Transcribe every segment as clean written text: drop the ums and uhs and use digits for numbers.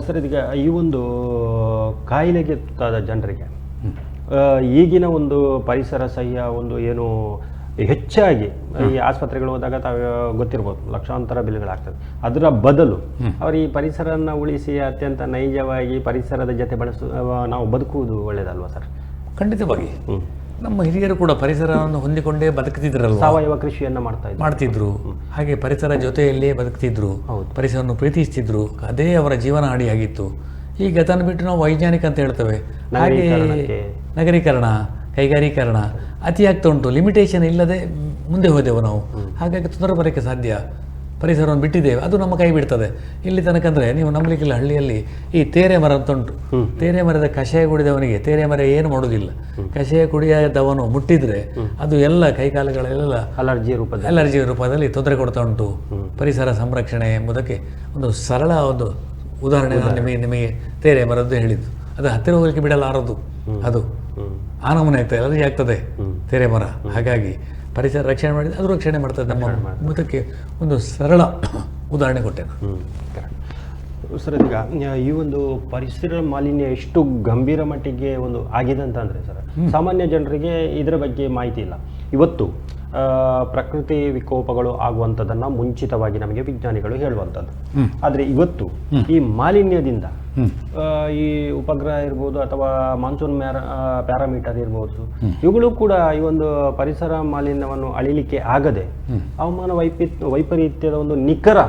Sir, ಇದೀಗ ಈ ಒಂದು ಕಾಯಿಲೆಗೆ ತುತ್ತಾದ ಜನರಿಗೆ ಈಗಿನ ಒಂದು ಪರಿಸರ ಸಹ್ಯ ಒಂದು ಏನು ಹೆಚ್ಚಾಗಿ ಈ ಆಸ್ಪತ್ರೆಗಳು ಹೋದಾಗ ತಾವು ಗೊತ್ತಿರ್ಬೋದು ಲಕ್ಷಾಂತರ ಬಿಲ್ಗಳಾಗ್ತದೆ. ಅದರ ಬದಲು ಅವರು ಈ ಪರಿಸರನ ಉಳಿಸಿ ಅತ್ಯಂತ ನೈಜವಾಗಿ ಪರಿಸರದ ಜೊತೆ ನಾವು ಬದುಕುವುದು ಒಳ್ಳೆಯದಲ್ವಾ ಸರ್? ಖಂಡಿತವಾಗಿ. ನಮ್ಮ ಹಿರಿಯರು ಕೂಡ ಪರಿಸರವನ್ನು ಹೊಂದಿಕೊಂಡೇ ಬದುಕ್ತಿದ್ರಲ್ಲ, ಸಾವಯವ ಕೃಷಿಯನ್ನು ಮಾಡ್ತಿದ್ರು. ಹಾಗೆ ಪರಿಸರ ಜೊತೆಯಲ್ಲೇ ಬದುಕ್ತಿದ್ರು, ಪರಿಸರವನ್ನು ಪ್ರೀತಿಸ್ತಿದ್ರು. ಅದೇ ಅವರ ಜೀವನ ಹಾಡಿಯಾಗಿತ್ತು. ಈಗ ಅದನ್ನು ಬಿಟ್ಟು ನಾವು ವೈಜ್ಞಾನಿಕ ಅಂತ ಹೇಳ್ತೇವೆ. ಹಾಗೆ ನಗರೀಕರಣ, ಕೈಗಾರೀಕರಣ ಅತಿ ಆಗ್ತಾ ಉಂಟು. ಲಿಮಿಟೇಷನ್ ಇಲ್ಲದೆ ಮುಂದೆ ಹೋದೆವು ನಾವು. ಹಾಗಾಗಿ ತೊಂದರೆ ಬರೋಕ್ಕೆ ಸಾಧ್ಯ. ಪರಿಸರವನ್ನು ಬಿಟ್ಟಿದ್ದೇವೆ, ಅದು ನಮ್ಮ ಕೈ ಬಿಡ್ತದೆ. ಇಲ್ಲಿ ತನಕ ಅಂದರೆ ನೀವು ನಂಬಲಿಕ್ಕಿಲ್ಲ, ಹಳ್ಳಿಯಲ್ಲಿ ಈ ತೇರೆ ಮರ ಅಂತ ಉಂಟು. ತೇರೆ ಮರದ ಕಷಾಯ ಕುಡಿದವನಿಗೆ ತೇರೆ ಮರ ಏನು ಮಾಡೋದಿಲ್ಲ. ಕಷಾಯ ಕುಡಿಯದವನು ಮುಟ್ಟಿದ್ರೆ ಅದು ಎಲ್ಲ ಕೈಕಾಲುಗಳೆಲ್ಲ ಅಲರ್ಜಿ ರೂಪದಲ್ಲಿ ತೊಂದರೆ ಕೊಡ್ತಾ ಉಂಟು. ಪರಿಸರ ಸಂರಕ್ಷಣೆ ಎಂಬುದಕ್ಕೆ ಒಂದು ಸರಳ ಒಂದು ಉದಾಹರಣೆ ನಾನು ನಿಮಗೆ ತೇರೆ ಮರದ್ದು ಹೇಳಿದ್ದು. ಅದು ಹತ್ತಿರ ಹೋಗಲಿಕ್ಕೆ ಬಿಡಲಾರದು. ಅದು ಆ ನಮೂನೆ ಆಗ್ತದೆ, ಅಲರ್ಜಿ ಆಗ್ತದೆ ತೇರೆ ಮರ. ಹಾಗಾಗಿ ಪರಿಸರ ರಕ್ಷಣೆ ಮಾಡಿದ್ರೆ ಅದು ರಕ್ಷಣೆ ಮಾಡ್ತದೆ ನಮ್ಮ ಮುಖಕ್ಕೆ. ಒಂದು ಸರಳ ಉದಾಹರಣೆ ಕೊಟ್ಟೆ ಸರ್. ಈಗ ಈ ಒಂದು ಪರಿಸರ ಮಾಲಿನ್ಯ ಎಷ್ಟು ಗಂಭೀರ ಮಟ್ಟಿಗೆ ಒಂದು ಆಗಿದೆ ಅಂತಂದರೆ ಸರ್, ಸಾಮಾನ್ಯ ಜನರಿಗೆ ಇದರ ಬಗ್ಗೆ ಮಾಹಿತಿ ಇಲ್ಲ. ಇವತ್ತು ಪ್ರಕೃತಿ ವಿಕೋಪಗಳು ಆಗುವಂಥದ್ದನ್ನು ಮುಂಚಿತವಾಗಿ ನಮಗೆ ವಿಜ್ಞಾನಿಗಳು ಹೇಳುವಂಥದ್ದು. ಆದರೆ ಇವತ್ತು ಈ ಮಾಲಿನ್ಯದಿಂದ ಈ ಉಪಗ್ರಹ ಇರ್ಬೋದು ಅಥವಾ ಮಾನ್ಸೂನ್ ಪ್ಯಾರಾಮೀಟರ್ ಇರ್ಬೋದು, ಇವುಗಳು ಕೂಡ ಈ ಒಂದು ಪರಿಸರ ಮಾಲಿನ್ಯವನ್ನು ಅಳಿಲಿಕ್ಕೆ ಆಗದೆ ಹವಾಮಾನ ವೈಪರೀತ್ಯದ ಒಂದು ನಿಖರ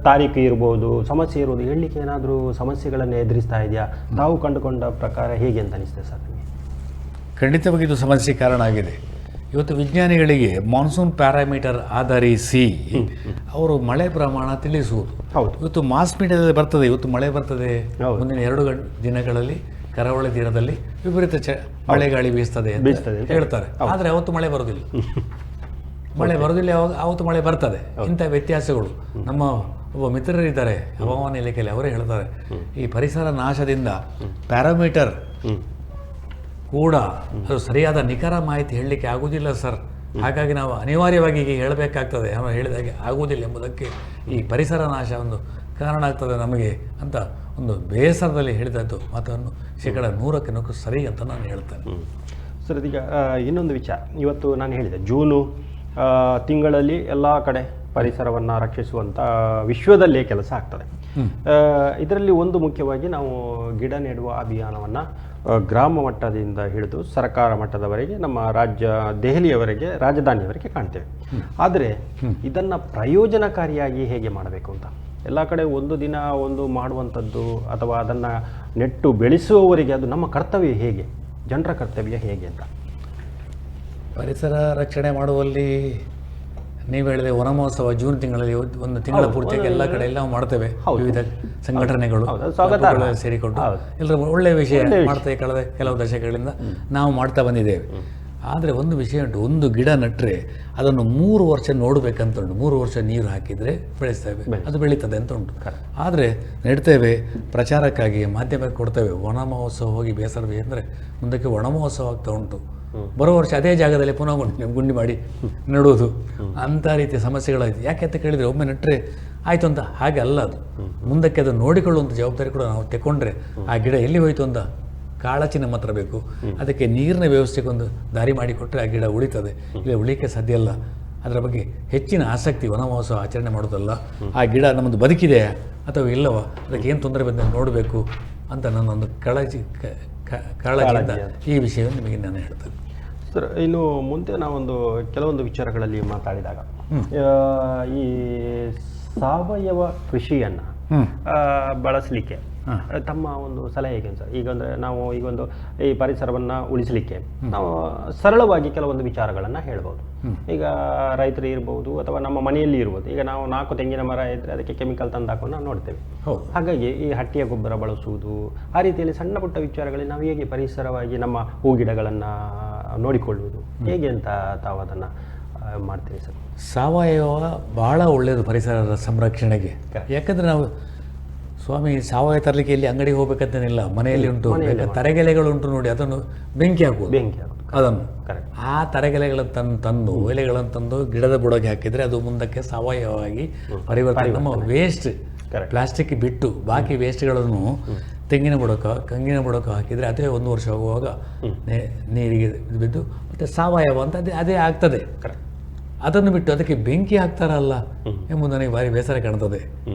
ತಾರೀಕು ಇರ್ಬೋದು, ಸಮಸ್ಯೆ ಇರ್ಬೋದು, ಹೇಳಲಿಕ್ಕೆ ಏನಾದರೂ ಸಮಸ್ಯೆಗಳನ್ನು ಎದುರಿಸ್ತಾ ಇದೆಯಾ? ತಾವು ಕಂಡುಕೊಂಡ ಪ್ರಕಾರ ಹೇಗೆ ಅಂತ ಅನಿಸ್ತದೆ ಸರ್ ನಿಮಗೆ? ಖಂಡಿತವಾಗಿ ಇದು ಸಮಸ್ಯೆ ಕಾರಣ ಆಗಿದೆ. ಇವತ್ತು ವಿಜ್ಞಾನಿಗಳಿಗೆ ಮಾನ್ಸೂನ್ ಪ್ಯಾರಾಮೀಟರ್ ಆಧರಿಸಿ ಅವರು ಮಳೆ ಪ್ರಮಾಣ ತಿಳಿಸುವುದು. ಇವತ್ತು ಮಾಸ್ ಮೀಡಿಯಾದಲ್ಲಿ ಬರ್ತದೆ, ಇವತ್ತು ಮಳೆ ಬರ್ತದೆ, ಮುಂದಿನ 2 ದಿನಗಳಲ್ಲಿ ಕರಾವಳಿ ತೀರದಲ್ಲಿ ವಿಪರೀತ ಮಳೆ ಗಾಳಿ ಬೀಸ್ತದೆ ಹೇಳ್ತಾರೆ. ಆದರೆ ಅವತ್ತು ಮಳೆ ಬರೋದಿಲ್ಲ. ಮಳೆ ಬರೋದಿಲ್ಲ, ಅವತ್ತು ಮಳೆ ಬರ್ತದೆ. ಇಂಥ ವ್ಯತ್ಯಾಸಗಳು ನಮ್ಮ ಒಬ್ಬ ಮಿತ್ರರಿದ್ದಾರೆ ಹವಾಮಾನ ಇಲಾಖೆಯಲ್ಲಿ, ಅವರೇ ಹೇಳ್ತಾರೆ ಈ ಪರಿಸರ ನಾಶದಿಂದ ಪ್ಯಾರಾಮೀಟರ್ ಕೂಡ ಅದು ಸರಿಯಾದ ನಿಖರ ಮಾಹಿತಿ ಹೇಳಲಿಕ್ಕೆ ಆಗುವುದಿಲ್ಲ ಸರ್. ಹಾಗಾಗಿ ನಾವು ಅನಿವಾರ್ಯವಾಗಿ ಈಗ ಹೇಳಬೇಕಾಗ್ತದೆ. ನಾವು ಹೇಳಿದಾಗೆ ಆಗುವುದಿಲ್ಲ ಎಂಬುದಕ್ಕೆ ಈ ಪರಿಸರ ನಾಶ ಒಂದು ಕಾರಣ ಆಗ್ತದೆ ನಮಗೆ ಅಂತ ಒಂದು ಬೇಸರದಲ್ಲಿ ಹೇಳಿದದ್ದು ಮಾತನ್ನು 100% ಸರಿ ಅಂತ ನಾನು ಹೇಳ್ತೇನೆ ಸರ್. ಈಗ ಇನ್ನೊಂದು ವಿಚಾರ, ಇವತ್ತು ನಾನು ಹೇಳಿದೆ ಜೂನು ತಿಂಗಳಲ್ಲಿ ಎಲ್ಲ ಕಡೆ ಪರಿಸರವನ್ನು ರಕ್ಷಿಸುವಂಥ ವಿಶ್ವದಲ್ಲೇ ಕೆಲಸ ಆಗ್ತದೆ. ಇದರಲ್ಲಿ ಒಂದು ಮುಖ್ಯವಾಗಿ ನಾವು ಗಿಡ ನೆಡುವ ಅಭಿಯಾನವನ್ನು ಗ್ರಾಮ ಮಟ್ಟದಿಂದ ಹಿಡಿದು ಸರ್ಕಾರ ಮಟ್ಟದವರೆಗೆ ನಮ್ಮ ರಾಜ್ಯ ದೆಹಲಿಯವರೆಗೆ ರಾಜಧಾನಿಯವರೆಗೆ ಕಾಣ್ತೇವೆ. ಆದರೆ ಇದನ್ನು ಪ್ರಯೋಜನಕಾರಿಯಾಗಿ ಹೇಗೆ ಮಾಡಬೇಕು ಅಂತ ಎಲ್ಲ ಕಡೆ ಒಂದು ದಿನ ಒಂದು ಮಾಡುವಂಥದ್ದು ಅಥವಾ ಅದನ್ನು ನೆಟ್ಟು ಬೆಳೆಸುವವರಿಗೆ ಅದು ನಮ್ಮ ಕರ್ತವ್ಯ ಹೇಗೆ, ಜನರ ಕರ್ತವ್ಯ ಹೇಗೆ ಅಂತ. ಪರಿಸರ ರಕ್ಷಣೆ ಮಾಡುವಲ್ಲಿ ನೀವು ಹೇಳಿದೆ ವನ ಮಹೋತ್ಸವ ಜೂನ್ ತಿಂಗಳಲ್ಲಿ ಒಂದು ತಿಂಗಳ ಪೂರ್ತಿಯಾಗಿ ಎಲ್ಲ ಕಡೆ ಎಲ್ಲ ಮಾಡ್ತೇವೆ. ವಿವಿಧ ಸಂಘಟನೆಗಳು ಸೇರಿಕೊಂಡು ಎಲ್ಲರೂ ಒಳ್ಳೆಯ ವಿಷಯ ಮಾಡ್ತೇವೆ. ಕಳೆದ ಕೆಲವು ದಶಕಗಳಿಂದ ನಾವು ಮಾಡ್ತಾ ಬಂದಿದ್ದೇವೆ. ಆದರೆ ಒಂದು ವಿಷಯ ಉಂಟು, ಒಂದು ಗಿಡ ನೆಟ್ಟರೆ ಅದನ್ನು 3 ವರ್ಷ ನೋಡಬೇಕಂತ ಉಂಟು. 3 ವರ್ಷ ನೀರು ಹಾಕಿದರೆ ಬೆಳೆಸ್ತೇವೆ, ಅದು ಬೆಳೀತದೆ ಅಂತ ಉಂಟು. ಆದರೆ ನೆಡ್ತೇವೆ, ಪ್ರಚಾರಕ್ಕಾಗಿ ಮಾಧ್ಯಮಕ್ಕೆ ಕೊಡ್ತೇವೆ. ವನ ಮಹೋತ್ಸವ ಹೋಗಿ ಬೇಸರ ಅಂದರೆ ಮುಂದಕ್ಕೆ ವನ ಮಹೋತ್ಸವ ಆಗ್ತಾ ಉಂಟು. ಬರೋ ವರ್ಷ ಅದೇ ಜಾಗದಲ್ಲಿ ಪುನಃ ಗುಂಡಿ ಮಾಡಿ ನೆಡುವುದು, ಅಂಥ ರೀತಿಯ ಸಮಸ್ಯೆಗಳಾಯಿತು. ಯಾಕೆ ಅಂತ ಕೇಳಿದರೆ ಒಮ್ಮೆ ನೆಟ್ಟರೆ ಆಯಿತು ಅಂತ ಹಾಗೆ ಅಲ್ಲ. ಅದು ಮುಂದಕ್ಕೆ ಅದನ್ನು ನೋಡಿಕೊಳ್ಳುವಂಥ ಜವಾಬ್ದಾರಿ ಕೂಡ ನಾವು ತಗೊಂಡ್ರೆ ಆ ಗಿಡ ಎಲ್ಲಿ ಹೋಯಿತು ಅಂತ ಕಾಳಜಿ ನಮ್ಮ ಹತ್ರ ಬೇಕು. ಅದಕ್ಕೆ ನೀರಿನ ವ್ಯವಸ್ಥೆಗೊಂದು ದಾರಿ ಮಾಡಿಕೊಟ್ರೆ ಆ ಗಿಡ ಉಳಿತದೆ. ಇಲ್ಲ ಉಳಿಕೆ ಸಾಧ್ಯ ಇಲ್ಲ. ಅದರ ಬಗ್ಗೆ ಹೆಚ್ಚಿನ ಆಸಕ್ತಿ ವನ ಮಹೋತ್ಸವ ಆಚರಣೆ ಮಾಡೋದಲ್ಲ, ಆ ಗಿಡ ನಮ್ಮದು ಬದುಕಿದೆ ಅಥವಾ ಇಲ್ಲವ, ಅದಕ್ಕೆ ಏನು ತೊಂದರೆ ಬಂದ ನೋಡಬೇಕು ಅಂತ ನನ್ನೊಂದು ಕಾಳಜಿಯಿಂದ ಈ ವಿಷಯವನ್ನು ನಿಮಗೆ ನಾನು ಹೇಳ್ತೇನೆ ಸರ್. ಇನ್ನು ಮುಂದೆ ನಾವೊಂದು ಕೆಲವೊಂದು ವಿಚಾರಗಳಲ್ಲಿ ಮಾತಾಡಿದಾಗ ಈ ಸಾವಯವ ಕೃಷಿಯನ್ನು ಬಳಸಲಿಕ್ಕೆ ತಮ್ಮ ಒಂದು ಸಲಹೆ ಹೇಗೆ ಸರ್? ಈಗ ಅಂದರೆ ನಾವು ಈಗೊಂದು ಈ ಪರಿಸರವನ್ನು ಉಳಿಸಲಿಕ್ಕೆ ನಾವು ಸರಳವಾಗಿ ಕೆಲವೊಂದು ವಿಚಾರಗಳನ್ನು ಹೇಳ್ಬೋದು. ಈಗ ರೈತರು ಇರ್ಬೋದು ಅಥವಾ ನಮ್ಮ ಮನೆಯಲ್ಲಿ ಇರ್ಬೋದು. ಈಗ ನಾವು 4 ತೆಂಗಿನ ಮರ ಇದ್ದರೆ ಅದಕ್ಕೆ ಕೆಮಿಕಲ್ ತಂದು ಹಾಕೊಂಡು ನಾವು ನೋಡ್ತೇವೆ. ಹಾಗಾಗಿ ಈ ಹಟ್ಟಿಯ ಗೊಬ್ಬರ ಬಳಸುವುದು, ಆ ರೀತಿಯಲ್ಲಿ ಸಣ್ಣ ಪುಟ್ಟ ವಿಚಾರಗಳಲ್ಲಿ ನಾವು ಹೇಗೆ ಪರಿಸರವಾಗಿ ನಮ್ಮ ಹೂ ಗಿಡಗಳನ್ನು ನೋಡಿಕೊಳ್ಳುವುದು ಹೇಗೆ ಅಂತ ತಾವು ಅದನ್ನು ಮಾಡ್ತೀವಿ ಸರ್? ಸಾವಯವ ಬಹಳ ಒಳ್ಳೆಯದು ಪರಿಸರದ ಸಂರಕ್ಷಣೆಗೆ. ಯಾಕಂದರೆ ನಾವು ಸ್ವಾಮಿ ಸಾವಯವ ತರಲಿಕ್ಕೆ ಇಲ್ಲಿ ಅಂಗಡಿಗೆ ಹೋಗ್ಬೇಕಂತೇನಿಲ್ಲ, ಮನೆಯಲ್ಲಿ ಉಂಟು. ತರಗೆಲೆಗಳು ಉಂಟು ನೋಡಿ, ಅದನ್ನು ಬೆಂಕಿ ಹಾಕುವುದು. ಅದನ್ನು ಆ ತರಗೆಲೆಗಳನ್ನು ತಂದು ಎಲೆಗಳನ್ನು ತಂದು ಗಿಡದ ಬುಡಕ್ಕೆ ಹಾಕಿದರೆ ಅದು ಮುಂದಕ್ಕೆ ಸಾವಯವವಾಗಿ ಪರಿವರ್ತನೆ. ನಮ್ಮ ವೇಸ್ಟ್ ಪ್ಲಾಸ್ಟಿಕ್ ಬಿಟ್ಟು ಬಾಕಿ ವೇಸ್ಟ್ಗಳನ್ನು ತೆಂಗಿನ ಬುಡಕ ಕಂಗಿನ ಬುಡಕ ಹಾಕಿದರೆ ಅದೇ 1 ವರ್ಷ ಹೋಗುವಾಗ ನೀರಿಗೆ ಬಿದ್ದು ಮತ್ತು ಸಾವಯವ ಅಂತ ಅದೇ ಆಗ್ತದೆ. ಅದನ್ನು ಬಿಟ್ಟು ಅದಕ್ಕೆ ಬೆಂಕಿ ಹಾಕ್ತಾರಲ್ಲ ಎಂಬುದು ನನಗೆ ಭಾರಿ ಬೇಸರ ಕಾಣ್ತದೆ.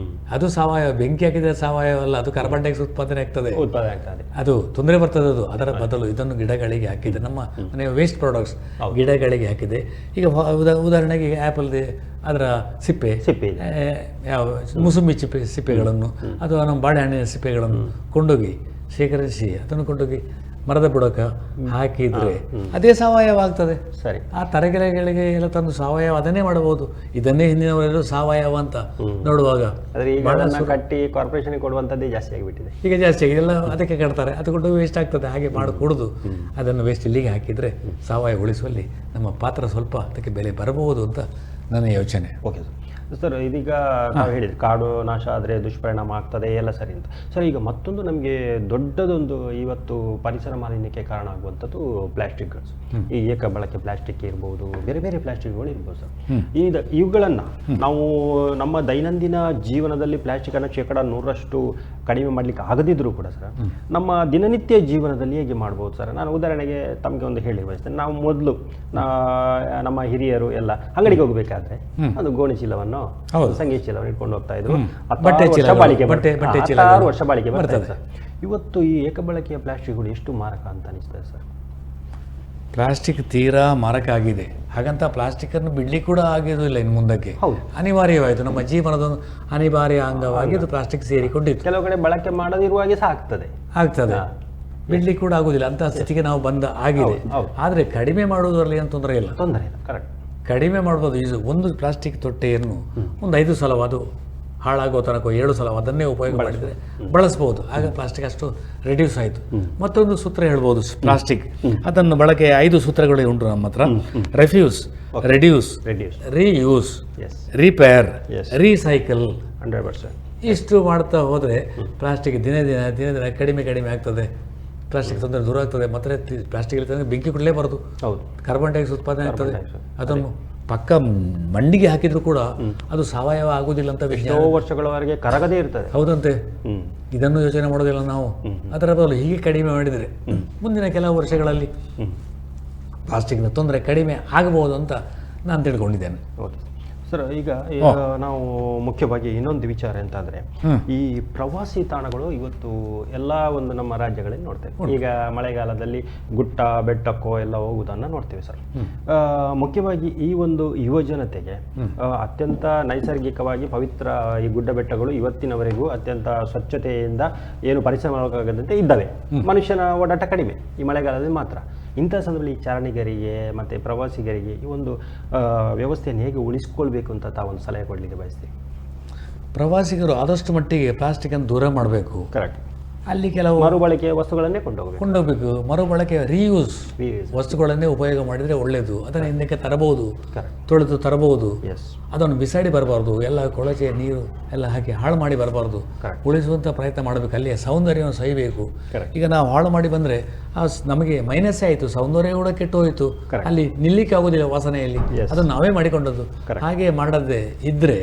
ಅದು ಸಾವಯವ, ಬೆಂಕಿ ಹಾಕಿದರೆ ಸಾವಯವ ಅಲ್ಲ, ಅದು ಕಾರ್ಬನ್ ಡೈಆಕ್ಸೈಡ್ ಉತ್ಪಾದನೆ ಆಗ್ತದೆ, ಅದು ತೊಂದರೆ ಬರ್ತದೆ. ಅದು ಅದರ ಬದಲು ಇದನ್ನು ಗಿಡಗಳಿಗೆ ಹಾಕಿದೆ, ನಮ್ಮ ಮನೆಯ ವೇಸ್ಟ್ ಪ್ರಾಡಕ್ಟ್ಸ್ ಗಿಡಗಳಿಗೆ ಹಾಕಿದೆ. ಈಗ ಉದಾಹರಣೆಗೆ ಆ್ಯಪಲ್ ಅದರ ಸಿಪ್ಪೆ ಯಾವ ಮುಸುಂಬಿ ಸಿಪ್ಪೆಗಳನ್ನು ಅಥವಾ ನಮ್ಮ ಬಾಳೆಹಣ್ಣಿನ ಸಿಪ್ಪೆಗಳನ್ನು ಕೊಂಡೋಗಿ ಶೇಖರಿಸಿ ಅದನ್ನು ಕೊಂಡೋಗಿ ಮರದ ಬುಡಕ ಹಾಕಿದ್ರೆ ಅದೇ ಸಾವಯವ ಆಗ್ತದೆ. ಸರಿ, ಆ ತರಗೆಲೆಗಳಿಗೆ ಎಲ್ಲ ತಂದು ಸಾವಯವ ಅದನ್ನೇ ಮಾಡಬಹುದು. ಇದನ್ನೇ ಹಿಂದಿನವರೆಲ್ಲರೂ ಸಾವಯವ ಅಂತ ನೋಡುವಾಗ ಕಟ್ಟಿ ಕಾರ್ಪೊರೇಷನ್ ಕೊಡುವಂಥದ್ದೇ ಜಾಸ್ತಿ ಆಗಿಬಿಟ್ಟಿದೆ. ಈಗ ಜಾಸ್ತಿ ಆಗಿದೆ, ಎಲ್ಲ ಅದಕ್ಕೆ ಕಟ್ತಾರೆ, ಅದು ಕೊಂಡು ವೇಸ್ಟ್ ಆಗ್ತದೆ. ಹಾಗೆ ಮಾಡಿ ಕುಡಿದು ಅದನ್ನು ವೇಸ್ಟ್ ಇಲ್ಲಿಗೆ ಹಾಕಿದರೆ ಸಾವಯವ ಉಳಿಸುವಲ್ಲಿ ನಮ್ಮ ಪಾತ್ರ ಸ್ವಲ್ಪ ಅದಕ್ಕೆ ಬೆಲೆ ಬರಬಹುದು ಅಂತ ನನ್ನ ಯೋಚನೆ. ಓಕೆ ಸರ್, ಇದೀಗ ನಾವು ಹೇಳಿದ್ರಿ ಕಾಡು ನಾಶ ಆದರೆ ದುಷ್ಪರಿಣಾಮ ಆಗ್ತದೆ ಎಲ್ಲ ಸರಿ ಅಂತ. ಸರ್, ಈಗ ಮತ್ತೊಂದು ನಮಗೆ ದೊಡ್ಡದೊಂದು ಇವತ್ತು ಪರಿಸರ ಮಾಲಿನ್ಯಕ್ಕೆ ಕಾರಣ ಆಗುವಂಥದ್ದು ಪ್ಲಾಸ್ಟಿಕ್ಗಳು. ಈ ಏಕ ಬಳಕೆ ಪ್ಲಾಸ್ಟಿಕ್ ಇರ್ಬೋದು, ಬೇರೆ ಬೇರೆ ಪ್ಲಾಸ್ಟಿಕ್ಗಳು ಇರ್ಬೋದು ಸರ್. ಇವುಗಳನ್ನು ನಾವು ನಮ್ಮ ದೈನಂದಿನ ಜೀವನದಲ್ಲಿ ಪ್ಲಾಸ್ಟಿಕನ್ನು 100% ಕಡಿಮೆ ಮಾಡಲಿಕ್ಕೆ ಆಗದಿದ್ರೂ ಕೂಡ ಸರ್, ನಮ್ಮ ದಿನನಿತ್ಯ ಜೀವನದಲ್ಲಿ ಹೇಗೆ ಮಾಡ್ಬೋದು ಸರ್? ನಾನು ಉದಾಹರಣೆಗೆ ತಮಗೆ ಒಂದು ಹೇಳಿ ಬಯಸ್ತೇನೆ. ನಾವು ಮೊದಲು ನಮ್ಮ ಹಿರಿಯರು ಎಲ್ಲ ಅಂಗಡಿಗೆ ಹೋಗಬೇಕಾದ್ರೆ ಅದು ಗೋಣಿ ಚೀಲವನ್ನು ಸಂಗೀತ ಚೀಲವನ್ನು ಇಟ್ಕೊಂಡು ಹೋಗ್ತಾ ಇದ್ರು. 6 ವರ್ಷ ಬಾಳಿಕೆ ಬರ್ತದೆ ಸರ್. ಇವತ್ತು ಈ ಏಕಬಳಕೆಯ ಪ್ಲಾಸ್ಟಿಕ್ಗಳು ಎಷ್ಟು ಮಾರಕ ಅಂತ ಅನಿಸ್ತದೆ ಸರ್? ಪ್ಲಾಸ್ಟಿಕ್ ತೀರಾ ಮಾರಕ ಆಗಿದೆ. ಹಾಗಂತ ಪ್ಲಾಸ್ಟಿಕ್ಕನ್ನು ಬಿಡ್ಲಿಕ್ಕೆ ಕೂಡ ಆಗೋದಿಲ್ಲ ಇನ್ನು ಮುಂದಕ್ಕೆ. ಅನಿವಾರ್ಯವಾಯಿತು, ನಮ್ಮ ಜೀವನದ ಅನಿವಾರ್ಯ ಅಂಗವಾಗಿ ಅದು ಪ್ಲಾಸ್ಟಿಕ್ ಸೇರಿಕೊಂಡಿತ್ತು. ಕೆಲವು ಕಡೆ ಬಳಕೆ ಮಾಡದಿರುವಾಗೆ ಸಹ ಆಗ್ತದೆ, ಬಿಡ್ಲಿಕ್ಕೆ ಕೂಡ ಆಗುದಿಲ್ಲ ಅಂತ ಸ್ಥಿತಿಗೆ ನಾವು ಆಗಿದೆ. ಆದರೆ ಕಡಿಮೆ ಮಾಡುವುದರಲ್ಲಿ ಏನು ತೊಂದರೆ ಇಲ್ಲ. ಕರೆಕ್ಟ್, ಕಡಿಮೆ ಮಾಡ್ಬೋದು. ಇದು ಒಂದು ಪ್ಲಾಸ್ಟಿಕ್ ತೊಟ್ಟೆಯನ್ನು ಒಂದು 5 ಸಲ ಅದು ಹಾಳಾಗೋ ತನಕ 7 ಸಲ ಅದನ್ನೇ ಉಪಯೋಗ ಮಾಡಿದರೆ ಬಳಸ್ಬೋದು. ಆಗ ಪ್ಲಾಸ್ಟಿಕ್ ಅಷ್ಟು ರಿಡ್ಯೂಸ್ ಆಯಿತು. ಮತ್ತೊಂದು ಸೂತ್ರ ಹೇಳ್ಬೋದು ಪ್ಲಾಸ್ಟಿಕ್, ಅದನ್ನು ಬಳಕೆ 5 ಸೂತ್ರಗಳೇ ಉಂಟು ನಮ್ಮ ಹತ್ರ. Refuse, reduce, reuse, repair, recycle. 100%. ಇಷ್ಟು ಮಾಡ್ತಾ ಹೋದರೆ ಪ್ಲಾಸ್ಟಿಕ್ ದಿನ ದಿನ ಕಡಿಮೆ ಆಗ್ತದೆ. ಪ್ಲಾಸ್ಟಿಕ್ ತೊಂದರೆ ದೂರ ಆಗ್ತದೆ. ಮತ್ತೆ ಪ್ಲಾಸ್ಟಿಕ್ ಇರ್ತದೆ ಬೆಂಕಿ ಕೊಡಲೇಬಾರದು, ಕಾರ್ಬನ್ ಡೈಆಕ್ಸೈಡ್ ಉತ್ಪಾದನೆ ಆಗ್ತದೆ. ಅದನ್ನು ಪಕ್ಕ ಮಂಡಿಗೆ ಹಾಕಿದ್ರು ಕೂಡ ಅದು ಸಾವಯವ ಆಗುದಿಲ್ಲ ಅಂತ ವರ್ಷಗಳವರೆಗೆ ಕರಗದೇ ಇರ್ತದೆ. ಹೌದಂತೆ, ಇದನ್ನು ಯೋಚನೆ ಮಾಡೋದಿಲ್ಲ ನಾವು. ಅದರ ಬದಲು ಹೀಗೆ ಕಡಿಮೆ ಮಾಡಿದರೆ ಮುಂದಿನ ಕೆಲವು ವರ್ಷಗಳಲ್ಲಿ ಪ್ಲಾಸ್ಟಿಕ್ನ ತೊಂದರೆ ಕಡಿಮೆ ಆಗಬಹುದು ಅಂತ ನಾನು ತಿಳ್ಕೊಂಡಿದ್ದೇನೆ. ಸರ್, ಈಗ ನಾವು ಮುಖ್ಯವಾಗಿ ಇನ್ನೊಂದು ವಿಚಾರ ಎಂತಾದರೆ, ಈ ಪ್ರವಾಸಿ ತಾಣಗಳು ಇವತ್ತು ಎಲ್ಲ ಒಂದು ನಮ್ಮ ರಾಜ್ಯಗಳಲ್ಲಿ ನೋಡ್ತೇವೆ. ಈಗ ಮಳೆಗಾಲದಲ್ಲಿ ಗುಟ್ಟ ಬೆಟ್ಟಕ್ಕೋ ಎಲ್ಲ ಹೋಗುವುದನ್ನು ನೋಡ್ತೇವೆ ಸರ್. ಮುಖ್ಯವಾಗಿ ಈ ಒಂದು ಯುವ ಜನತೆಗೆ ಅತ್ಯಂತ ನೈಸರ್ಗಿಕವಾಗಿ ಪವಿತ್ರ ಈ ಗುಡ್ಡ ಬೆಟ್ಟಗಳು ಇವತ್ತಿನವರೆಗೂ ಅತ್ಯಂತ ಸ್ವಚ್ಛತೆಯಿಂದ ಏನು ಪರಿಸರವಾಗದಂತೆ ಇದ್ದಾವೆ. ಮನುಷ್ಯನ ಓಡಾಟ ಕಡಿಮೆ ಈ ಮಳೆಗಾಲದಲ್ಲಿ ಮಾತ್ರ. ಇಂಥ ಸಂದರ್ಭದಲ್ಲಿ ಈ ಚಾರಣಿಗರಿಗೆ ಮತ್ತು ಪ್ರವಾಸಿಗರಿಗೆ ಈ ಒಂದು ವ್ಯವಸ್ಥೆಯನ್ನು ಹೇಗೆ ಉಳಿಸ್ಕೊಳ್ಬೇಕು ಅಂತ ತಾವೊಂದು ಸಲಹೆ ಕೊಡಲಿಕ್ಕೆ ಬಯಸ್ತೀವಿ? ಪ್ರವಾಸಿಗರು ಆದಷ್ಟು ಮಟ್ಟಿಗೆ ಪ್ಲಾಸ್ಟಿಕನ್ನು ದೂರ ಮಾಡಬೇಕು. ಕರೆಕ್ಟ್. ಅಲ್ಲಿ ಕೆಲವು ಮರುಬಳಕೆಯ ವಸ್ತುಗಳನ್ನೇ ಕೊಂಡೋಗಬೇಕು. ಮರುಬಳಕೆ ರೀಯೂಸ್ ವಸ್ತುಗಳನ್ನೇ ಉಪಯೋಗ ಮಾಡಿದರೆ ಒಳ್ಳೆಯದು. ಅದನ್ನು ಹಿಂದಕ್ಕೆ ತರಬಹುದು, ತೊಳೆದು ತರಬಹುದು. ಅದನ್ನು ಬಿಸಾಡಿ ಬರಬಾರ್ದು, ಎಲ್ಲ ಕೊಳಚೆ ನೀರು ಎಲ್ಲ ಹಾಕಿ ಹಾಳು ಮಾಡಿ ಬರಬಾರ್ದು. ಉಳಿಸುವಂಥ ಪ್ರಯತ್ನ ಮಾಡಬೇಕು. ಅಲ್ಲಿಯ ಸೌಂದರ್ಯವನ್ನು ಸಹಿಬೇಕು. ಈಗ ನಾವು ಹಾಳು ಮಾಡಿ ಬಂದರೆ ನಮಗೆ ಮೈನಸ್ಸೇ ಆಯಿತು, ಸೌಂದರ್ಯ ಕೂಡ ಕೆಟ್ಟು ಹೋಯಿತು. ಅಲ್ಲಿ ನಿಲ್ಲಿಕ್ಕೆ ಆಗೋದಿಲ್ಲ ವಾಸನೆಯಲ್ಲಿ. ಅದನ್ನು ನಾವೇ ಮಾಡಿಕೊಂಡದ್ದು. ಹಾಗೆ ಮಾಡದೇ ಇದ್ರೆ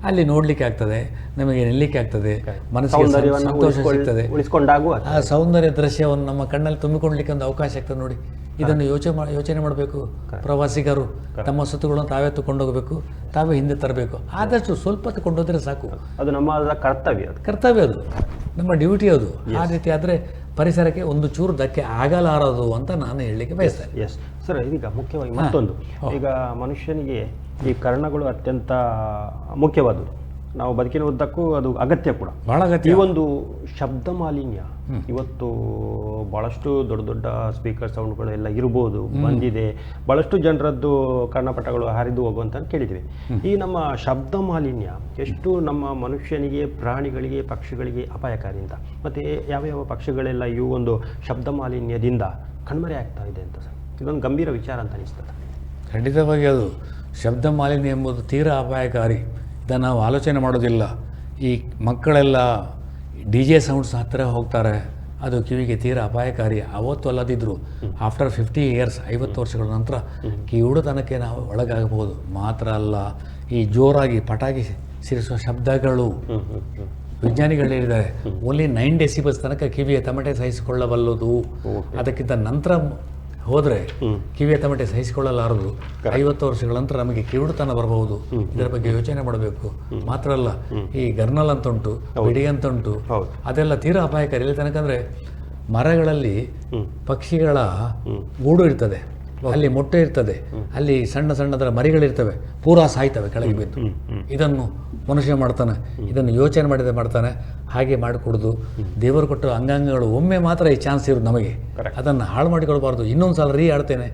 ಅಲ್ಲಿ ನೋಡ್ಲಿಕ್ಕೆ ಆಗ್ತದೆ, ನಮಗೆ ನಿಲ್ಲಿಕ್ಕೆ ಆಗ್ತದೆ, ಮನಸ್ಸಿಗೆ ಸಂತೋಷ ಸಿಗ್ತದೆ. ಆ ಸೌಂದರ್ಯ ದೃಶ್ಯವನ್ನು ನಮ್ಮ ಕಣ್ಣಲ್ಲಿ ತುಂಬಿಕೊಳ್ಳಲಿಕ್ಕೆ ಒಂದು ಅವಕಾಶ ಆಗ್ತದೆ. ನೋಡಿ, ಇದನ್ನು ಯೋಚನೆ ಮಾಡಬೇಕು ಪ್ರವಾಸಿಗರು. ತಮ್ಮ ಸುತ್ತುಗಳನ್ನು ತಾವೇ ತಗೊಂಡೋಗಬೇಕು, ತಾವೇ ಹಿಂದೆ ತರಬೇಕು. ಆದಷ್ಟು ಸ್ವಲ್ಪ ತಗೊಂಡೋದ್ರೆ ಸಾಕು. ಅದು ನಮ್ಮ ಕರ್ತವ್ಯ, ಅದು ನಮ್ಮ ಡ್ಯೂಟಿ. ಅದು ಆ ರೀತಿ ಆದರೆ ಪರಿಸರಕ್ಕೆ ಒಂದು ಚೂರು ಧಕ್ಕೆ ಆಗಲಾರದು ಅಂತ ನಾನು ಹೇಳಲಿಕ್ಕೆ ಬಯಸ್ತೇನೆ. ಎಸ್ ಸರ್, ಇದೀಗ ಮುಖ್ಯವಾಗಿ ಮತ್ತೊಂದು, ಈಗ ಮನುಷ್ಯನಿಗೆ ಈ ಕರ್ಣಗಳು ಅತ್ಯಂತ ಮುಖ್ಯವಾದದ್ದು. ನಾವು ಬದುಕಿನ ಉದ್ದಕ್ಕೂ ಅದು ಅಗತ್ಯ ಕೂಡ, ಬಹಳ ಅಗತ್ಯ. ಈ ಒಂದು ಶಬ್ದ ಮಾಲಿನ್ಯ ಇವತ್ತು ಭಾಳಷ್ಟು ದೊಡ್ಡ ದೊಡ್ಡ ಸ್ಪೀಕರ್ ಸೌಂಡ್ಗಳು ಎಲ್ಲ ಇರ್ಬೋದು, ಬಂದಿದೆ. ಭಾಳಷ್ಟು ಜನರದ್ದು ಕರ್ಣಪಟಗಳು ಹರಿದು ಹೋಗುವಂತ ಕೇಳಿದ್ವಿ. ಈ ನಮ್ಮ ಶಬ್ದ ಮಾಲಿನ್ಯ ಎಷ್ಟು ನಮ್ಮ ಮನುಷ್ಯನಿಗೆ, ಪ್ರಾಣಿಗಳಿಗೆ, ಪಕ್ಷಿಗಳಿಗೆ ಅಪಾಯಕಾರಿ ಅಂತ, ಮತ್ತು ಯಾವ್ಯಾವ ಪಕ್ಷಿಗಳೆಲ್ಲ ಈ ಒಂದು ಶಬ್ದ ಮಾಲಿನ್ಯದಿಂದ ಕಣ್ಮರೆ ಆಗ್ತಾ ಇದೆ ಅಂತ ಸರ್, ಇದೊಂದು ಗಂಭೀರ ವಿಚಾರ ಅಂತ ಅನಿಸ್ತದೆ. ಖಂಡಿತವಾಗಿ ಅದು ಶಬ್ದ ಮಾಲಿನ್ಯ ಎಂಬುದು ತೀರಾ ಅಪಾಯಕಾರಿ. ಇದನ್ನು ನಾವು ಆಲೋಚನೆ ಮಾಡೋದಿಲ್ಲ. ಈ ಮಕ್ಕಳೆಲ್ಲ DJ ಸೌಂಡ್ಸ್ ಹತ್ತಿರ ಹೋಗ್ತಾರೆ, ಅದು ಕಿವಿಗೆ ತೀರಾ ಅಪಾಯಕಾರಿ. ಅವತ್ತು ಅಲ್ಲದಿದ್ದರೂ ಆಫ್ಟರ್ 50 ಇಯರ್ಸ್ 50 ವರ್ಷಗಳ ನಂತರ ಕಿವುಡುತನಕ್ಕೆ ನಾವು ಒಳಗಾಗಬಹುದು. ಮಾತ್ರ ಅಲ್ಲ, ಈ ಜೋರಾಗಿ ಪಟಾಕಿ ಸೇರಿಸುವ ಶಬ್ದಗಳು. ವಿಜ್ಞಾನಿಗಳು ಹೇಳಿದ್ದಾರೆ ಓನ್ಲಿ 9 ಡೆಸಿಬಲ್ಸ್ ತನಕ ಕಿವಿಯ ತಮಟೆ ಸಹಿಸಿಕೊಳ್ಳಬಲ್ಲದು. ಅದಕ್ಕಿಂತ ನಂತರ ಹೋದರೆ ಕಿವಿಯ ತಮಟೆ ಸಹಿಸಿಕೊಳ್ಳಲಾರದು. 50 ವರ್ಷಗಳ ನಂತರ ನಮಗೆ ಕಿವುಡುತನ ಬರಬಹುದು. ಇದರ ಬಗ್ಗೆ ಯೋಚನೆ ಮಾಡಬೇಕು. ಮಾತ್ರ ಅಲ್ಲ, ಈ ಗರ್ನಲ್ ಅಂತ ಉಂಟು, ಬಿಡಿ ಅಂತ ಉಂಟು, ಅದೆಲ್ಲ ತೀರಾ ಅಪಾಯಕಾರಿ. ಇಲ್ಲಿ ತನಕ ಅಂದರೆ ಮರಗಳಲ್ಲಿ ಪಕ್ಷಿಗಳ ಗೂಡು ಇರ್ತದೆ, ಅಲ್ಲಿ ಮೊಟ್ಟೆ ಇರ್ತದೆ, ಅಲ್ಲಿ ಸಣ್ಣ ಸಣ್ಣದರ ಮರಿಗಳಿರ್ತವೆ, ಪೂರಾ ಸಾಯ್ತವೆ ಕೆಳಗೆ ಬಿದ್ದು. ಇದನ್ನು ಮನುಷ್ಯ ಮಾಡ್ತಾನೆ, ಇದನ್ನು ಯೋಚನೆ ಮಾಡ್ತಾನೆ. ಹಾಗೆ ಮಾಡಿಕೊಡೋದು. ದೇವರು ಕೊಟ್ಟ ಅಂಗಾಂಗಗಳು ಒಮ್ಮೆ ಮಾತ್ರ ಈ ಚಾನ್ಸ್ ಇರೋದು ನಮಗೆ, ಅದನ್ನು ಹಾಳು ಮಾಡಿಕೊಳ್ಬಾರ್ದು. ಇನ್ನೊಂದು ಸಲ ಆಡ್ತೇನೆ,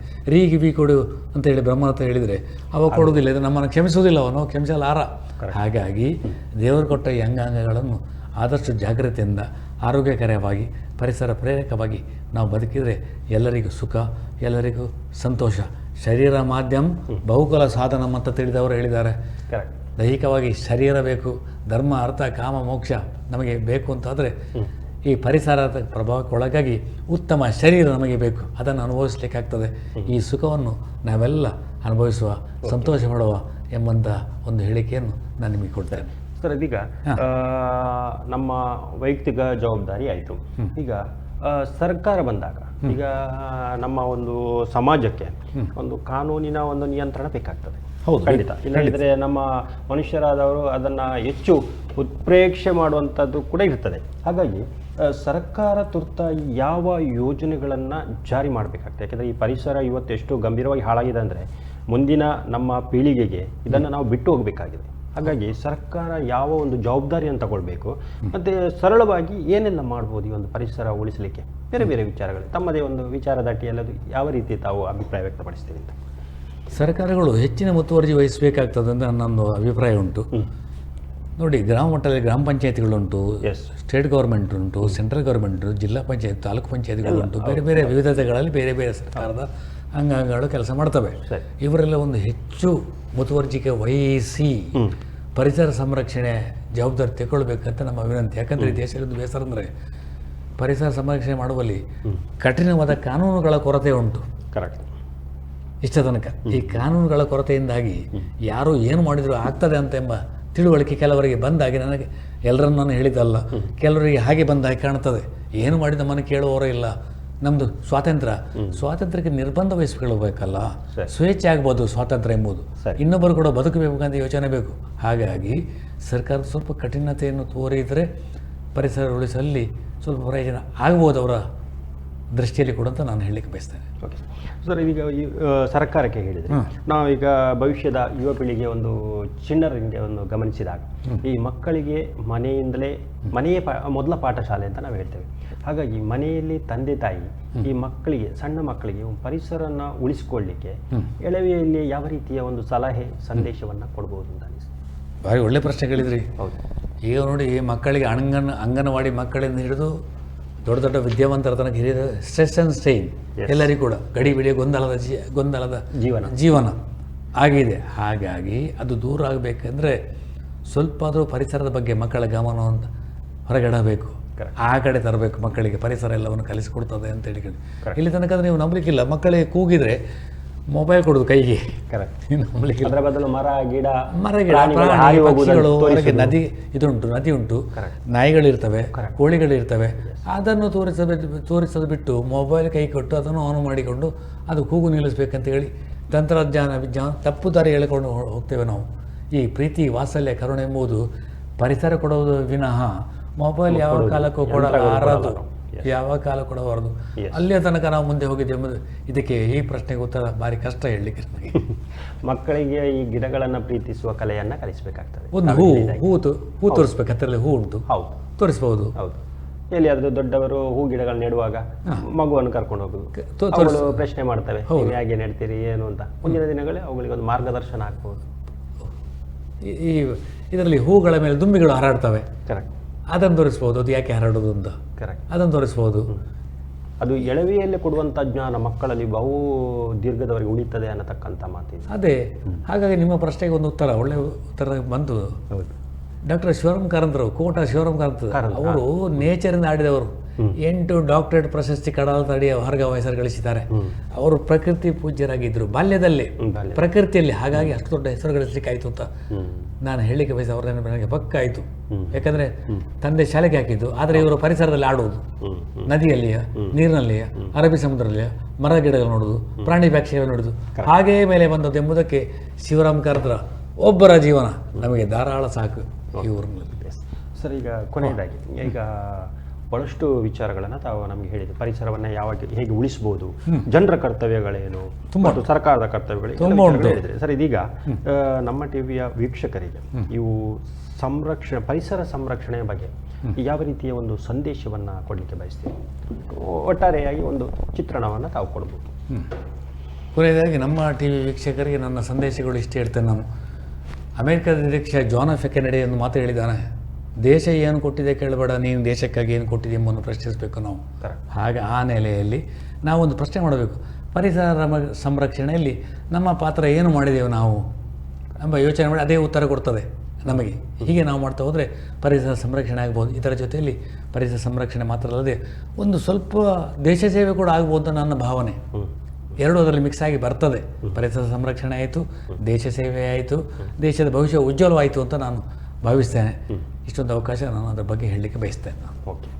ಗಿವಿ ಕೊಡು ಅಂತ ಹೇಳಿ ಬ್ರಹ್ಮ ಅಂತ ಹೇಳಿದರೆ ಅವ ಕೊಡೋದಿಲ್ಲ. ಇದು ನಮ್ಮನ್ನು ಕ್ಷಮಿಸೋದಿಲ್ಲ, ಅವನು ಕ್ಷಮಿಸಲಾರ. ಹಾಗಾಗಿ ದೇವರು ಕೊಟ್ಟ ಈ ಅಂಗಾಂಗಗಳನ್ನು ಆದಷ್ಟು ಜಾಗ್ರತೆಯಿಂದ ಆರೋಗ್ಯಕರವಾಗಿ ಪರಿಸರ ಪ್ರೇರಕವಾಗಿ ನಾವು ಬದುಕಿದರೆ ಎಲ್ಲರಿಗೂ ಸುಖ, ಎಲ್ಲರಿಗೂ ಸಂತೋಷ. ಶರೀರ ಮಾಧ್ಯಮ ಬಹುಕುಲ ಸಾಧನ ಅಂತ ತಿಳಿದವರು ಹೇಳಿದ್ದಾರೆ. ದೈಹಿಕವಾಗಿ ಶರೀರ ಬೇಕು, ಧರ್ಮ ಅರ್ಥ ಕಾಮ ಮೋಕ್ಷ ನಮಗೆ ಬೇಕು ಅಂತಾದರೆ ಈ ಪರಿಸರದ ಪ್ರಭಾವಕ್ಕೊಳಗಾಗಿ ಉತ್ತಮ ಶರೀರ ನಮಗೆ ಬೇಕು. ಅದನ್ನು ಅನುಭವಿಸಲಿಕ್ಕಾಗ್ತದೆ. ಈ ಸುಖವನ್ನು ನಾವೆಲ್ಲ ಅನುಭವಿಸುವ, ಸಂತೋಷ ಪಡುವ ಎಂಬಂಥ ಒಂದು ಹೇಳಿಕೆಯನ್ನು ನಾನು ನಿಮಗೆ ಕೊಡ್ತೇನೆ. ಸರ್, ಇದೀಗ ನಮ್ಮ ವೈಯಕ್ತಿಕ ಜವಾಬ್ದಾರಿ ಆಯಿತು. ಈಗ ಸರ್ಕಾರ ಬಂದಾಗ ಈಗ ನಮ್ಮ ಒಂದು ಸಮಾಜಕ್ಕೆ ಒಂದು ಕಾನೂನಿನ ಒಂದು ನಿಯಂತ್ರಣ ಬೇಕಾಗ್ತದೆ. ಹೌದು, ಖಂಡಿತ. ಇಲ್ಲದಿದ್ದರೆ ನಮ್ಮ ಮನುಷ್ಯರಾದವರು ಅದನ್ನು ಹೆಚ್ಚು ಉತ್ಪ್ರೇಕ್ಷೆ ಮಾಡುವಂಥದ್ದು ಕೂಡ ಇರ್ತದೆ. ಹಾಗಾಗಿ ಸರ್ಕಾರ ತುರ್ತಾಗಿ ಯಾವ ಯೋಜನೆಗಳನ್ನು ಜಾರಿ ಮಾಡಬೇಕಾಗ್ತದೆ? ಯಾಕೆಂದರೆ ಈ ಪರಿಸರ ಇವತ್ತು ಎಷ್ಟು ಗಂಭೀರವಾಗಿ ಹಾಳಾಗಿದೆ ಅಂದರೆ ಮುಂದಿನ ನಮ್ಮ ಪೀಳಿಗೆಗೆ ಇದನ್ನು ನಾವು ಬಿಟ್ಟು ಹೋಗಬೇಕಾಗಿದೆ. ಹಾಗಾಗಿ ಸರ್ಕಾರ ಯಾವ ಒಂದು ಜವಾಬ್ದಾರಿಯನ್ನು ತಗೊಳ್ಬೇಕು, ಮತ್ತು ಸರಳವಾಗಿ ಏನೆಲ್ಲ ಮಾಡ್ಬೋದು ಈ ಒಂದು ಪರಿಸರ ಉಳಿಸಲಿಕ್ಕೆ? ಬೇರೆ ಬೇರೆ ವಿಚಾರಗಳು, ತಮ್ಮದೇ ಒಂದು ವಿಚಾರದಾಟಿಯಲ್ಲದು ಯಾವ ರೀತಿ ತಾವು ಅಭಿಪ್ರಾಯ ವ್ಯಕ್ತಪಡಿಸ್ತೀವಿ ಅಂತ? ಸರ್ಕಾರಗಳು ಹೆಚ್ಚಿನ ಮುತುವರ್ಜಿ ವಹಿಸಬೇಕಾಗ್ತದೆ ಅಂತ ನನ್ನೊಂದು ಅಭಿಪ್ರಾಯ ಉಂಟು. ನೋಡಿ, ಗ್ರಾಮ ಮಟ್ಟದಲ್ಲಿ ಗ್ರಾಮ ಪಂಚಾಯತಿಗಳುಂಟು, ಸ್ಟೇಟ್ ಗೌರ್ಮೆಂಟ್ ಉಂಟು, ಸೆಂಟ್ರಲ್ ಗೌರ್ಮೆಂಟ್, ಜಿಲ್ಲಾ ಪಂಚಾಯತ್, ತಾಲೂಕು ಪಂಚಾಯತಿಗಳುಂಟು. ಬೇರೆ ಬೇರೆ ವಿವಿಧತೆಗಳಲ್ಲಿ ಬೇರೆ ಬೇರೆ ಸರ್ಕಾರದ ಅಂಗಾಂಗಗಳು ಕೆಲಸ ಮಾಡ್ತವೆ. ಇವರೆಲ್ಲ ಒಂದು ಹೆಚ್ಚು ಮುತುವರ್ಜಿಗೆ ವಹಿಸಿ ಪರಿಸರ ಸಂರಕ್ಷಣೆ ಜವಾಬ್ದಾರಿ ತಗೊಳ್ಬೇಕಂತ ನಮ್ಮ ವಿನಂತಿ. ಯಾಕಂದರೆ ಈ ದೇಶದಲ್ಲಿ ಬೇಸರ ಅಂದರೆ ಪರಿಸರ ಸಂರಕ್ಷಣೆ ಮಾಡುವಲ್ಲಿ ಕಠಿಣವಾದ ಕಾನೂನುಗಳ ಕೊರತೆ ಉಂಟು. ಕರೆಕ್ಟ್. ಇಷ್ಟ ತನಕ ಈ ಕಾನೂನುಗಳ ಕೊರತೆಯಿಂದಾಗಿ ಯಾರು ಏನು ಮಾಡಿದರೂ ಆಗ್ತದೆ ಅಂತ ಎಂಬ ತಿಳುವಳಿಕೆ ಕೆಲವರಿಗೆ ಬಂದಾಗಿ, ನನಗೆ ಎಲ್ಲರನ್ನು ನಾನು ಹೇಳಿದ್ದಲ್ಲ, ಕೆಲವರಿಗೆ ಹಾಗೆ ಬಂದಾಗಿ ಕಾಣ್ತದೆ. ಏನು ಮಾಡಿ ನಮ್ಮನ್ನು ಕೇಳುವವರೇ ಇಲ್ಲ. ನಮ್ಮದು ಸ್ವಾತಂತ್ರ್ಯಕ್ಕೆ ನಿರ್ಬಂಧ ವಹಿಸಿಕೊಳ್ಳಬೇಕಲ್ಲ. ಸ್ವೇಚ್ಛೆ ಆಗ್ಬೋದು ಸ್ವಾತಂತ್ರ್ಯ ಎಂಬುದು. ಇನ್ನೊಬ್ಬರು ಕೂಡ ಬದುಕಬೇಕಂತ ಯೋಚನೆ ಬೇಕು. ಹಾಗಾಗಿ ಸರ್ಕಾರ ಸ್ವಲ್ಪ ಕಠಿಣತೆಯನ್ನು ತೋರಿದರೆ ಪರಿಸರ ಉಳಿಸಲ್ಲಿ ಸ್ವಲ್ಪ ಪ್ರಯೋಜನ ಆಗ್ಬೋದು ಅವರ ದೃಷ್ಟಿಯಲ್ಲಿ ಕೂಡ ಅಂತ ನಾನು ಹೇಳಲಿಕ್ಕೆ ಬಯಸ್ತೇನೆ. ಓಕೆ ಸರ್, ಇದೀಗ ಈ ಸರ್ಕಾರಕ್ಕೆ ಹೇಳಿದರೆ ನಾವೀಗ ಭವಿಷ್ಯದ ಯುವ ಪೀಳಿಗೆ ಒಂದು ಚಿಣ್ಣರಿಗೆ ಒಂದು ಗಮನಿಸಿದಾಗ ಈ ಮಕ್ಕಳಿಗೆ ಮನೆಯೇ ಮೊದಲ ಪಾಠಶಾಲೆ ಅಂತ ನಾವು ಹೇಳ್ತೇವೆ. ಹಾಗಾಗಿ ಮನೆಯಲ್ಲಿ ತಂದೆ ತಾಯಿ ಈ ಮಕ್ಕಳಿಗೆ, ಸಣ್ಣ ಮಕ್ಕಳಿಗೆ ಪರಿಸರನ ಉಳಿಸಿಕೊಳ್ಳಲಿಕ್ಕೆ ಎಳವೆಯಲ್ಲಿ ಯಾವ ರೀತಿಯ ಒಂದು ಸಲಹೆ ಸಂದೇಶವನ್ನು ಕೊಡ್ಬೋದು ಅಂತ ಅನಿಸ್ತದೆ? ಭಾರಿ ಒಳ್ಳೆ ಪ್ರಶ್ನೆ ಕೇಳಿದ್ರಿ. ಹೌದು. ಈಗ ನೋಡಿ, ಮಕ್ಕಳಿಗೆ ಅಂಗನವಾಡಿ ಮಕ್ಕಳಿಂದ ಹಿಡಿದು ದೊಡ್ಡ ದೊಡ್ಡ ವಿದ್ಯಾವಂತರ ತನಕ ಹಿರಿಯ ಸ್ಟ್ರೆಸ್ ಆ್ಯಂಡ್ ಸ್ಟ್ರೈನ್ ಎಲ್ಲರಿಗೂ ಕೂಡ ಗಡಿಬಿಡಿ ಗೊಂದಲದ ಜೀವನ ಆಗಿದೆ. ಹಾಗಾಗಿ ಅದು ದೂರ ಆಗಬೇಕಂದ್ರೆ ಸ್ವಲ್ಪ ಆದರೂ ಪರಿಸರದ ಬಗ್ಗೆ ಮಕ್ಕಳ ಗಮನವನ್ನು ಹೊರಗಡಬೇಕು, ಆ ಕಡೆ ತರಬೇಕು. ಮಕ್ಕಳಿಗೆ ಪರಿಸರ ಎಲ್ಲವನ್ನು ಕಲಿಸಿಕೊಡ್ತದೆ ಅಂತ ಹೇಳಿ ಇಲ್ಲಿ ತನಕ ನೀವು ನಂಬಲಿಕ್ಕಿಲ್ಲ. ಮಕ್ಕಳಿಗೆ ಕೂಗಿದ್ರೆ ಮೊಬೈಲ್ ಕೊಡೋದು ಕೈಗೆ. ನಂಬಲಿಕ್ಕಿಲ್ಲ. ಅದರ ಬದಲು ಮರ ಗಿಡ ಪಕ್ಷಿಗಳು, ಹೊರಗೆ ನದಿ ಉಂಟು, ನಾಯಿಗಳಿರ್ತವೆ, ಕೋಳಿಗಳಿರ್ತವೆ. ಅದನ್ನು ತೋರಿಸೋದು ಬಿಟ್ಟು ಮೊಬೈಲ್ ಕೈ ಕೊಟ್ಟು ಅದನ್ನು ಆನ್ ಮಾಡಿಕೊಂಡು ಅದು ಕೂಗು ನಿಲ್ಲಿಸ್ಬೇಕಂತ ಹೇಳಿ ವಿಜ್ಞಾನ ತಪ್ಪು ದಾರಿ ಹೇಳಿಕೊಂಡು ಹೋಗ್ತೇವೆ ನಾವು. ಈ ಪ್ರೀತಿ, ವಾತ್ಸಲ್ಯ, ಕರುಣೆ ಎಂಬುದು ಪರಿಸರ ಕೊಡೋದು ವಿನಃ ಮೊಬೈಲ್ ಯಾವ ಕಾಲಕ್ಕೂ ಕೊಡಲಾರದು, ಯಾವ ಕಾಲ ಕೊಡಬಾರದು. ಅಲ್ಲಿಯ ತನಕ ನಾವು ಮುಂದೆ ಹೋಗಿದ್ದೇವೆ ಎಂಬುದು ಇದಕ್ಕೆ ಈ ಪ್ರಶ್ನೆಗೆ ಉತ್ತರ ಭಾರಿ ಕಷ್ಟ ಹೇಳಲಿಕ್ಕೆ. ಮಕ್ಕಳಿಗೆ ಈ ಗಿಡಗಳನ್ನು ಪ್ರೀತಿಸುವ ಕಲೆಯನ್ನು ಕಲಿಸಬೇಕಾಗ್ತದೆ. ಒಂದು ಹೂ ತೋರಿಸ್ಬೇಕು. ಹತ್ತಿರಲ್ಲಿ ಹೂ ಉಂಟು, ಹೌದು, ತೋರಿಸ್ಬಹುದು. ಹೌದು. ಎಲ್ಲಿಯಾದರೂ ದೊಡ್ಡವರು ಹೂ ಗಿಡಗಳು ನೆಡುವಾಗ ಮಗುವನ್ನು ಕರ್ಕೊಂಡು ಹೋಗುದು, ಪ್ರಶ್ನೆ ಮಾಡ್ತವೆ, ಹೇಗೆ ನೆಡ್ತೀರಿ ಏನು ಅಂತ. ಮುಂದಿನ ದಿನಗಳೇ ಅವುಗಳಿಗೆ ಒಂದು ಮಾರ್ಗದರ್ಶನ ಆಗ್ಬೋದು. ಈ ಇದರಲ್ಲಿ ಹೂಗಳ ಮೇಲೆ ದುಂಬಿಗಳು ಹಾರಾಡ್ತವೆ. ಕರೆಕ್ಟ್. ಅದನ್ನು ತೋರಿಸ್ಬೋದು, ಅದು ಯಾಕೆ ಹರಡೋದು ಅಂತ. ಕರೆಕ್ಟ್. ಅದನ್ನು ತೋರಿಸ್ಬೋದು. ಅದು ಎಳವೆಯಲ್ಲೇ ಕೊಡುವಂಥ ಜ್ಞಾನ ಮಕ್ಕಳಲ್ಲಿ ಬಹು ದೀರ್ಘದವರೆಗೆ ಉಳಿತದೆ ಅನ್ನತಕ್ಕಂಥ ಮಾತಿದೆ. ಅದೇ. ಹಾಗಾಗಿ ನಿಮ್ಮ ಪ್ರಶ್ನೆಗೆ ಒಂದು ಒಳ್ಳೆಯ ಉತ್ತರ ಬಂತು. ಹೌದು. ಡಾಕ್ಟರ್ ಶಿವರಾಮ್ ಕಾರಂತರು, ಕೋಟ ಶಿವರಾಮ್ ಕಾರಂತ ಅವರು ನೇಚರಿಂದ ಆಡಿದವರು. 8 ಡಾಕ್ಟರೇಟ್ ಪ್ರಶಸ್ತಿ ಕಡಾಲತಡಿ ಹೊರಗ ಹೆಸರು ಗಳಿಸಿದ್ದಾರೆ. ಅವರು ಪ್ರಕೃತಿ ಪೂಜ್ಯರಾಗಿದ್ದರು ಬಾಲ್ಯದಲ್ಲೇ, ಪ್ರಕೃತಿಯಲ್ಲಿ. ಹಾಗಾಗಿ ಅಷ್ಟು ದೊಡ್ಡ ಹೆಸರು ಗಳಿಸ್ಲಿಕ್ಕೆ ಆಯಿತು ಅಂತ ನಾನು ಹೇಳಲಿಕ್ಕೆ ಬಯಸ. ಅವ್ರ ನನಗೆ ಪಕ್ಕ ಆಯಿತು. ಯಾಕಂದರೆ ತಂದೆ ಶಾಲೆಗೆ ಹಾಕಿದ್ದು, ಆದರೆ ಇವರು ಪರಿಸರದಲ್ಲಿ ಆಡುವುದು, ನದಿಯಲ್ಲಿಯ, ನೀರಿನಲ್ಲಿಯ, ಅರಬ್ಬಿ ಸಮುದ್ರದಲ್ಲಿಯ, ಮರ ಗಿಡಗಳು ನೋಡೋದು, ಪ್ರಾಣಿ ಪಕ್ಷಿಗಳು ನೋಡೋದು, ಹಾಗೇ ಮೇಲೆ ಬಂದದ್ದು ಎಂಬುದಕ್ಕೆ ಶಿವರಾಮ್ ಕಾರಂತರ ಒಬ್ಬರ ಜೀವನ ನಮಗೆ ಧಾರಾಳ ಸಾಕು ಈ ಊರಿನಲ್ಲಿ. ಸರ್, ಈಗ ಕೊನೆಯದಾಗಿ ಈಗ ಬಹಳಷ್ಟು ವಿಚಾರಗಳನ್ನು ತಾವು ನಮಗೆ ಹೇಳಿದ್ರು. ಪರಿಸರವನ್ನು ಹೇಗೆ ಉಳಿಸ್ಬೋದು, ಜನರ ಕರ್ತವ್ಯಗಳೇನು, ತುಂಬ ಸರ್ಕಾರದ ಕರ್ತವ್ಯಗಳು ಹೇಳಿದ್ರೆ. ಸರ್, ಇದೀಗ ನಮ್ಮ ಟಿವಿಯ ವೀಕ್ಷಕರಿಗೆ ಇವು ಪರಿಸರ ಸಂರಕ್ಷಣೆಯ ಬಗ್ಗೆ ಯಾವ ರೀತಿಯ ಒಂದು ಸಂದೇಶವನ್ನು ಕೊಡಲಿಕ್ಕೆ ಬಯಸ್ತೀವಿ? ಒಟ್ಟಾರೆಯಾಗಿ ಒಂದು ಚಿತ್ರಣವನ್ನು ತಾವು ಕೊಡ್ಬೋದು. ಕೊನೆಯದಾಗಿ ನಮ್ಮ ಟಿವಿ ವೀಕ್ಷಕರಿಗೆ ನನ್ನ ಸಂದೇಶಗಳು ಇಷ್ಟೇ ಇರ್ತೇನೆ. ನಾನು ಅಮೆರಿಕದ ಅಧ್ಯಕ್ಷ ಜಾನ್ ಎಫ್ ಕೆನೆಡಿ ಒಂದು ಮಾತು ಹೇಳಿದ್ದಾನೆ, ದೇಶ ಏನು ಕೊಟ್ಟಿದೆ ಕೇಳಬೇಡ, ನೀನು ದೇಶಕ್ಕಾಗಿ ಏನು ಕೊಟ್ಟಿದೆ ಎಂಬುದನ್ನು ಪ್ರಶ್ನಿಸಬೇಕು ನಾವು. ಹಾಗೆ ಆ ನೆಲೆಯಲ್ಲಿ ನಾವೊಂದು ಪ್ರಶ್ನೆ ಮಾಡಬೇಕು, ಪರಿಸರ ಸಂರಕ್ಷಣೆಯಲ್ಲಿ ನಮ್ಮ ಪಾತ್ರ ಏನು ಮಾಡಿದೆವು ನಾವು ಎಂಬ ಯೋಚನೆ ಮಾಡಿ ಅದೇ ಉತ್ತರ ಕೊಡ್ತದೆ ನಮಗೆ. ಹೀಗೆ ನಾವು ಮಾಡ್ತಾ ಹೋದರೆ ಪರಿಸರ ಸಂರಕ್ಷಣೆ ಆಗ್ಬೋದು. ಇದರ ಜೊತೆಯಲ್ಲಿ ಪರಿಸರ ಸಂರಕ್ಷಣೆ ಮಾತ್ರ ಅಲ್ಲದೆ ಒಂದು ಸ್ವಲ್ಪ ದೇಶ ಸೇವೆ ಕೂಡ ಆಗ್ಬೋದು ಅಂತ ನನ್ನ ಭಾವನೆ. ಎರಡೂ ಅದರಲ್ಲಿ ಮಿಕ್ಸ್ ಆಗಿ ಬರ್ತದೆ. ಪರಿಸರ ಸಂರಕ್ಷಣೆ ಆಯಿತು, ದೇಶ ಸೇವೆ ಆಯಿತು, ದೇಶದ ಭವಿಷ್ಯ ಉಜ್ವಲವಾಯಿತು ಅಂತ ನಾನು ಭಾವಿಸ್ತೇನೆ. ಇಷ್ಟೊಂದು ಅವಕಾಶ ನಾನು ಅದರ ಬಗ್ಗೆ ಹೇಳಲಿಕ್ಕೆ ಬಯಸ್ತೇನೆ. ಓಕೆ.